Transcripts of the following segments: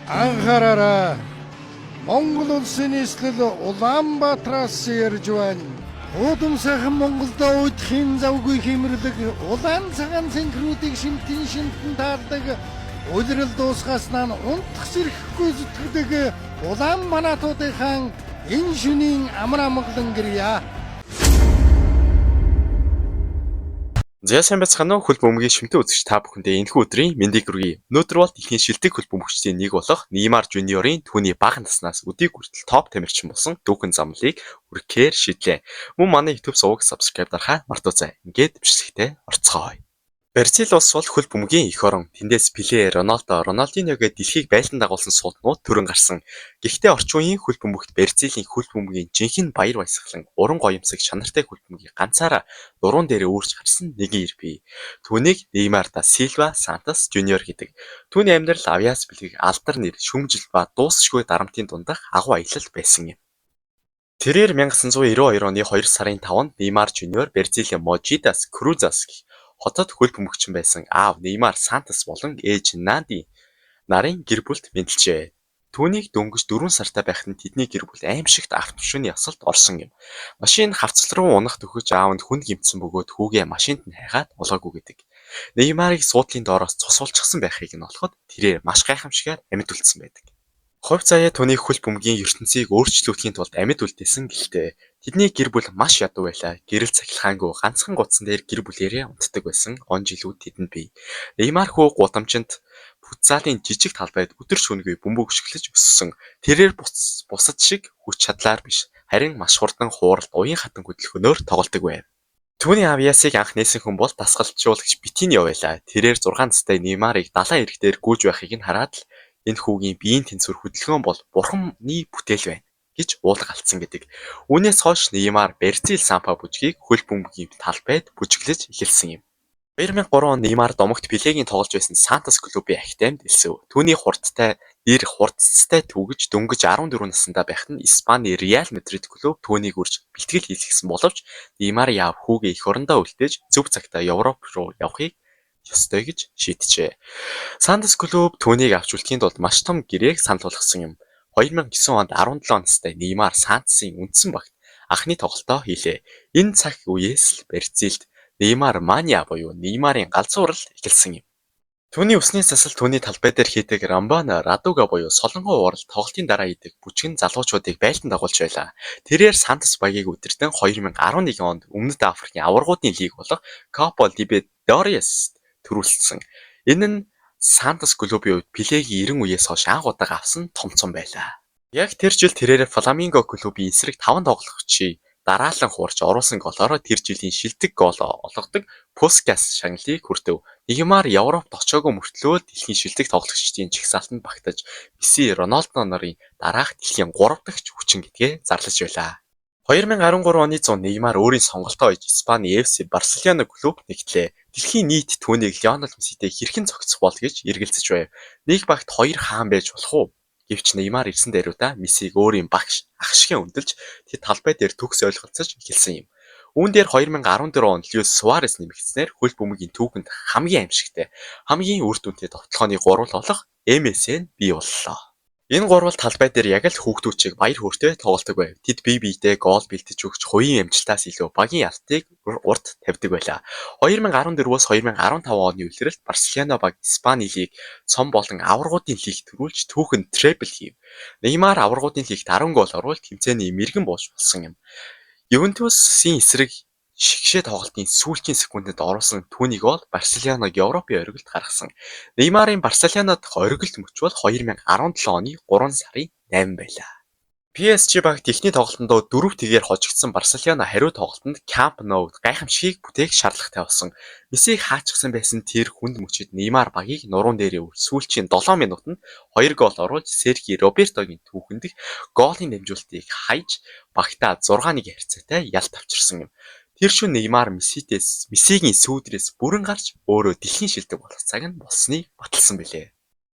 Анхаараарай. Монгол улсын нийслэл Улаанбаатараас ярьж байна. Удам сайхан Монголдо уйдахын завгүй хэмэрлэг улаан цагаан цэнхрүүдийг шимтэн таардаг. Улирал дуусгаснаа нь унтах сэрхэхгүй зүтгдэг улаан манаатуудынхаа энэ шөнийн амар амгалан гэрья. За сайн байцгаана уу хөл бөмбөгийн шимтэн үзэгч та бүхэндээ энэхүү өдрийн мэндийг хүргэе. Өнөөдөр бол дэлхийн шилдэг хөл бөмбөгчдийн нэг болох Неймар Жуниорын түүний бага наснаас өдийг хүртэл топ тамирчин болсон дүүхэн замлыг хүргэхээр шийдлээ. Мөн манай YouTube суваг subscribe дарахаа мартаоцай. Ингээд бичлэгтээ орцгоё. Бразил улс бол хөл бөмбөгийн эх орон. Тэндээс Пеле, Рональдинho гээд дэлхийг байлдан дагуулсан сууднууд төрөн гарсан. Гэхдээ орчин үеийн хөл бөмбөгт Бразилийн хөл бөмбөгийн жинхэнэ баяр баясгалан уран гоёмсог чанартай хөл бөмбөгийг ганцаараа дуруун дээрээ өөрч гарсан нэгэн ир бий. Түүнийг Неймар да Силва Сантос Жуниор гэдэг. Түүний амьдрал авьяас бэлгийг алдар нэр, шүмжил ба дуусшгүй дарамтын дундах агуу аялал байсан юм. Тэрээр 1992 оны 2 сарын 5-нд Неймар Жуниор Бразилийн Можидас Крузас гэх хотод хөл бөмбөгчин байсан аав Неймар Сантос болон ээж Нади нарын гэр бүлд мэдлжээ. Түүнийг дөнгөж 4 сартай байхад нь тэдний гэр бүл аимшигт автошины ясалт орсон юм. Машин хавцал руу унах төхөж аав нь хүн гэмтсэн бөгөөд хүүгээ машинд нь хайгаад олоогүй гэдэг. Неймарыг суудлын доороос цусуулчихсан байхыг нь олоход тэрээр маш гайхамшигаар амьд үлдсэн байдаг. Хувь заяа түүний хөл бөмбөгийн ертөнцийг өөрчлүүлэхийн тулд амьд үлдээсэн гэлтэй. Тэдний гэр бүл маш ядуу байлаа. Гэрэл цахилгаангүй ганцхан гудсан дээр гэр бүлээрээ унтдаг байсан он жилүүд тэдэнд бий. Неймар хүү гудамжинд футзалын жижиг талбайд өдөр шөнөгүй бөмбөг өшгөлж өссөн. Тэрээр бусад шиг хүч чадлаар биш, харин маш хурдан хууралт, уян хатан хөдөлгөөнөөр тоглодог байв. Түүний авьяасыг анх нээсэн хүн бол дасгалжуулагч Битиньо байлаа. Тэрээр 6 настай Неймарыг далайн иргэдээр гүйж байхыг нь хараад л энэ хүүгийн биеийн тэнцвэр хөдөлгөөн бол бурханы бүтээл байна гэж уулга алдсан гэдэг. Үүнээс хойш Неймар Бразил Сампа бүжгийг хөл бөмбөгийн талбайд бүжиглэж эхэлсэн юм. 2003 он Неймар домогт Пелегийн тоглож байсан Сантос клубын ахтаймд элсэв. Түүний хурдтай түүгэж дөнгөж 14 наснда байхад нь Испани Реал Мадрид клуб түүнийг үрж бэлтгэл хийлгэсэн боловч Неймар яав хүүгээ эх орондоо үлдээж зөв цагтаа Европ руу явахыг ёстой гэж шийджээ. Сантос клуб түүнийг авч үлдэхийн тулд маш том гэрээг санал болгосон юм. 2009 онд 17 настай Неймар Сантосын үндсэн багт анхны тоглолтоо хийлээ. Энэ цаг үеэс л Бразилд Неймар мания буюу Неймарын галзуурал эхэлсэн юм. Түүний өсний засал түүний талбай дээр хийдэг Рамбана Радуга буюу солонгоо уурал тоглолтын дараа хийдэг бүжгэн залуучуудыг байлдан дагуулж байлаа. Тэрээр Сантос багийг удирдан 2011 онд Өмнөд Африкийн аваргуудын лиг болох Copa Libertadores төрүүлсэн. Энэ нь Сантос клубын хувьд Пелегийн 90 үеэс хойш анх удаа авсан том цом байлаа. Яг тэр жил тэрээр Фламинго клубын эсрэг 5 тоглогчийг дараалан хуурч оруулсан голоороо тэр жилийн шилдэг гол олгодог Пускас шагналыг хүртэв. Неймар Европт очоогүй мөртлөө дэлхийн шилдэг тоглогчдын жигсаалтанд багтаж Месси, Роналдо нарын дараах дэлхийн 3 дахь хүчин гэдгээ зарлаж байлаа. 2013 оны 100 Неймар өөрийн сонголтоо хийж Испани FC Барселона клуб нэгтлээ. Дэлхийн нийт түүнийг Лионел Месситэй хэрхэн зохицох бол гэж эргэлзэж байв. Нэг багт 2 хаан байж болох уу? Гэвч Неймар ирсэн даруйдаа Мессиг өөрийн багш ах шигэ өндөлж тэд талбай дээр төгс ойлголцож эхэлсэн юм. Үүн дээр 2014 онд Люис Суарес нэмэгдснээр хөл бөмбөгийн түүхэнд хамгийн аимшигтай, хамгийн үр дүнтэй тоглохны гурвал болох MSN бий боллоо. Энэ гурвал талбай дээр яг л хүүхдүүчийг баяр хөөртэй тоглодог байв. Тэд бие биедээ гол бэлтэж өгч хувийн амжилтаас илүү багийн ялтыг урд тавьдаг байлаа. 2014-өөс 2015 оны үлрэлт Барселона баг Испани лиг цом болон аваргуудын лиг төрүүлж түүхэнд трипл хийв. Неймар аваргуудын лигт 10 гол оруулж тэмцээний мэргэн бууж болсон юм. Ювентусын эсрэг шигшээ тоглолтын сүүлчийн секундэд оруулсан түүнийг бол Барселонаг Европын оргилд гаргасан. Неймарын Барселона дахь оргилд мөч бол 2017 оны 3 сарын 8 байлаа. PSG багт эхний тоглолтонд 4 тэгээр хожигдсан Барселона хариу тоглолтод Camp Nou гайхамшигыг бүтээх шаардлагатай болсон. Мессиг хаачихсан байсан тэр хүнд мөчид Неймар багийг нуруунд дээрээ сүүлчийн 7 минутанд 2 гол оруулж Серхи Робертогийн түүхэнд гоолын дамжуулалтыг хайж багтаа 6-1 харьцаатай ялт авчирсан юм. Тэр шөнө Неймар Мессигийн сүүдрээс бүрэн гарч өөрөө дэлхийн шилдэг болох цаг нь болсныг баталсан билээ.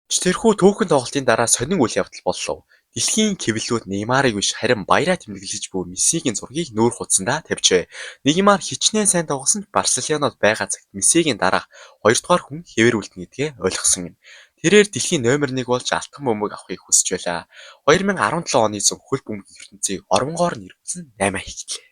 Тэрхүү түүхэн тоглолтын дараа сонин үйл явдал боллоо. Дэлхийн кэвлүүд Неймарыг биш харин баяраа тэмдэглэж буй Мессигийн зургийг нүүр хуудсандаа тавьжээ. Неймар хичнээн сайн тоглосон Барселонод байгаа цагт Мессигийн дараах 2 дугаар хүн хэвээр үлдэнэ гэдгээ ойлгосон юм. Тэрээр дэлхийн номер 1 болж алтан бөмбөг авахыг хүсэж байлаа. 2017 оны зун хөл бөмбөгийн ертөнцийг оронгоор нэрвүүлсэн 8 ихтлээ.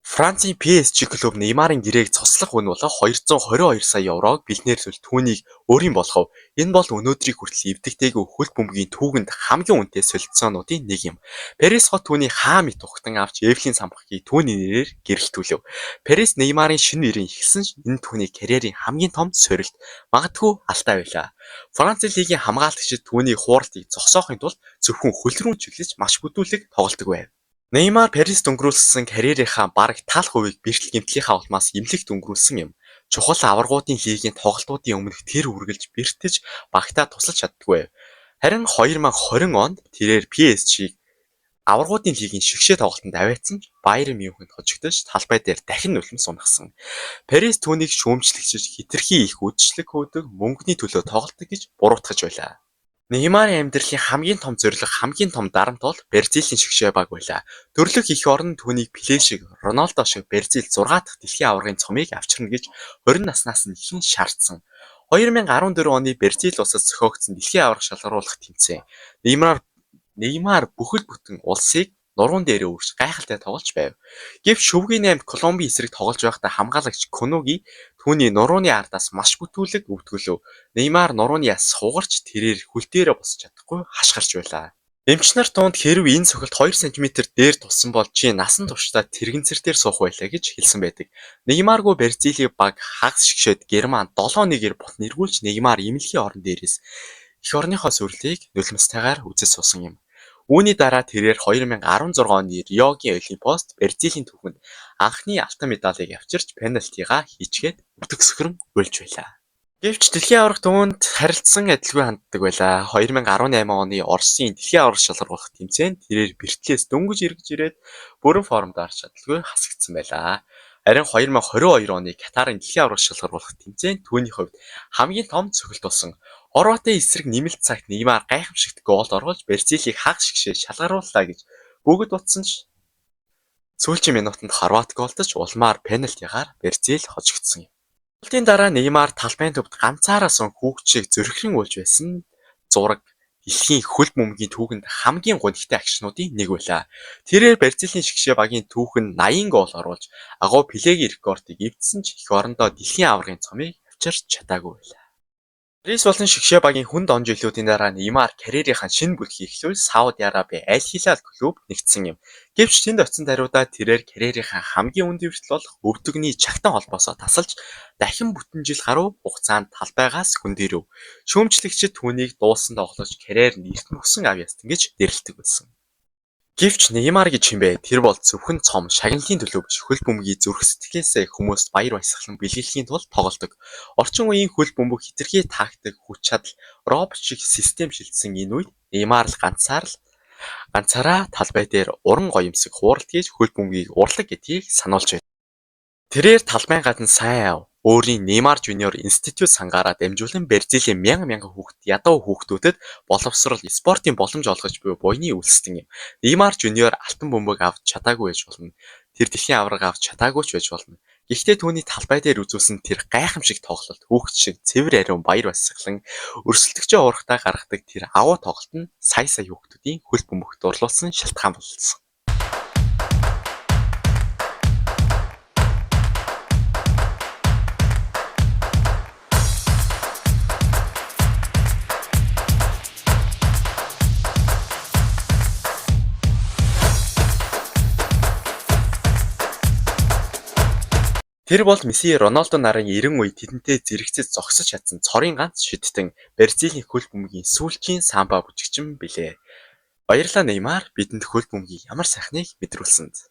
Францын PSG клуб Неймарын гэрээг цуслах үн болох 222 сая еврог бэлнээрлүүл түүнийг өөрийн болгов. Энэ бол өнөөдрийг хүртэл эвдэгтэйгүй хөл бөмбөгийн түүхэнд хамгийн үнэтэй солилцоонуудын нэг юм. Парис хот түүний хаамыг тухтан авч Эвлийн самбахыг түүний нэрээр гэрэлтүүлв. Парис Неймарын шинэ нэрийн ихсэн энэ түүний карьерийн хамгийн том сорилт. Магадгүй алдаа байлаа. Франц лигийн хамгаалагчид түүний хууралтыг зогсоохын тулд зөвхөн хөл рүү чиглэж маш бүдүүлэг тоглодог байв. Неймар Парист өнгөрүүлсэн карьерийнхаа бараг тал хувийг бэртэл гэмтлийнхаа улмаас эмнэлэгт өнгөрүүлсэн юм. Чухал аваргуудын лигийн тоглолтуудын өмнөх тэр үргэлж бэртэж багтаа тусалж чаддаггүй. Харин 2020 онд тэрээр PSG-г аваргуудын лигийн шигшээ тоглолтод аваатсан ч Байерн Мюнхенд хожигдож талбай дээр дахин нулимс унагсан. Парис түүнийг шүүмжлэгчиж хэтэрхий их үдшилэг хөөдөг мөнгөний төлөө тоглодог гэж буруутгаж байлаа. Неймарын амьдралын хамгийн том зорилго хамгийн том дарамт бол Бразилийн шигшээ баг байлаа. Төрлөх эх орн түүнийг Пеле шиг, Роналдо шиг Бразил 6 дахь дэлхийн аваргын цомыг авчирна гэж 20 наснаас нь хэн шаардсан. 2014 оны Бразил улсад зохиогдсон дэлхийн аварга шалгаруулах тэмцээн. Неймар бүхэл бүтэн улсыг нуруунд дээрээ өрж гайхалтай тоглож байв. Гэвч шөвгийн 8-д Колумбийн эсрэг тоглож байхдаа хамгаалагч Конуги түүний нурууны ардаас маш бүтүүлэг өвтгөлөв. Неймар нурууны яс сугарч тэрээр хөл дээрээ босч чадахгүй хашгирч байлаа. Эмч нар туунд хэрв энэ цохилт 2 см дээр туссан бол чи насан туршдаа тэрэгэнцэр дээр суух байлаа гэж хэлсэн байдаг. Неймаргүй Бразилийн баг хагас шигшээд Герман 7-1-ээр бут нэргүүлж Неймар эмнэлгийн орон дээрээс эх орныхоо сүрлийг нулимстайгаар үзэж суусан юм. Үүний дараа тэрээр 2016 оны Риогийн Олимпиаст Бразилийн түүхэнд анхны алтан медалийг авчирч пенальтигаа хийчгээд өтгсгөрөн уйлж байлаа. Гэвч дэлхийн аварга түүнд харилцсан адилгүй ханддаг байлаа. 2018 оны Оросын дэлхийн аварга шалгаруулах тэмцээнд тэрээр бэртлээс дөнгөж эргэж ирээд бүрэн формд орж чадалгүй хасагдсан байлаа. Харин 2022 оны Катарын дэлхийн аварга шалгаруулах тэмцээнд түүний хувьд хамгийн том цохилт болсон. Хорватын эсрэг нэмэлт цагт Неймар гайхамшигт голд оруулж Бразилийг хагас шигшээ шалгарууллаа гэж бүгд утсан ч сүүлчийн минутанд Хорват голдож улмаар пенальтигаар Бразил хожигдсон юм. Голын дараа Неймар талбайн төвд ганцаараа сун хүүгчийг зөрхрэн уйлж байсан зураг дэлхийн хөл бөмбөгийн түүхэнд хамгийн гонхтой агшнуудын нэг байлаа. Тэрээр Бразилийн шигшээ багийн түүхэнд 80 гол оруулж агуу Пелегийн рекордыг эвдсэн ч эх орондоо дэлхийн аваргын цомыг авчирч чадаагүй байлаа. Парис болон шигшээ багийн хүнд он жилүүдийн дараа Неймар карьерийнхаа шинэ бүлгийг эхлүүл Сауди Араби Аль Хилал клуб нэгдсэн юм. Гэвч тэнд очисон даруйдаа тэрээр карьерийнхаа хамгийн үнд дэвшил болох өвдөгний чагтан холбоосоо тасалж дахин бүтэн жил гаруй хугацаанд талбайгаас хүндэрв. Шүүмжлэгчид түүнийг дуусан тоглож карьер нь эрт мөсөн ав ястан гэж дэрлэдэг байсан. Гэвч Неймар гэж хэмбэ тэр бол зөвхөн цом шагналын төлөө биш хөл бөмбөгийн зүрх сэтгэлээсээ хүмүүст баяр баясгалан бэлгэлэхийн тулд тоглодог. Орчин үеийн хөл бөмбөг хэтэрхий тактик хүч чадал робот шиг систем шилжсэн энэ үед Неймар л ганцаараа талбай дээр уран гоёмсог хууралт хийж хөл бөмбөгийг урлаг гэдгийг сануулж байна. Тэрээр талбайн гадна сайн өөрийн Неймар Жуниор институт сангаараа дамжуулан Бразилийн мянган хүүхэд ядуу хүүхдүүдэд боловсрол спортын боломж олгож буй буйны үйлсдэг юм. Неймар Жуниор алтан бөмбөг авч чадаагүй байж болно. Тэр дэлхийн аварга авч чадаагүй ч байж болно. Гэхдээ түүний талбай дээр үзүүлсэн тэр гайхамшиг тоглолт хүүхэд шиг цэвэр ариун баяр баясгалан өрсөлдөгчөө уурхтаа гаргадаг тэр агуу тоглолт нь сая хүүхдүүдийн хөл бөмбөгт дурлуулсан шалтгаан болсон. Тэр бол Месси, Роналдо нарын 90 үе тэдэнтэй зэрэгцэж зогсож чадсан цорын ганц шидтэн Бразилийн хөл бөмбөгийн сүүлчийн самба бүжигчин билээ. Баярлалаа Неймар бидэнд хөл бөмбөгийн ямар сайхныг мэдрүүлсэнд.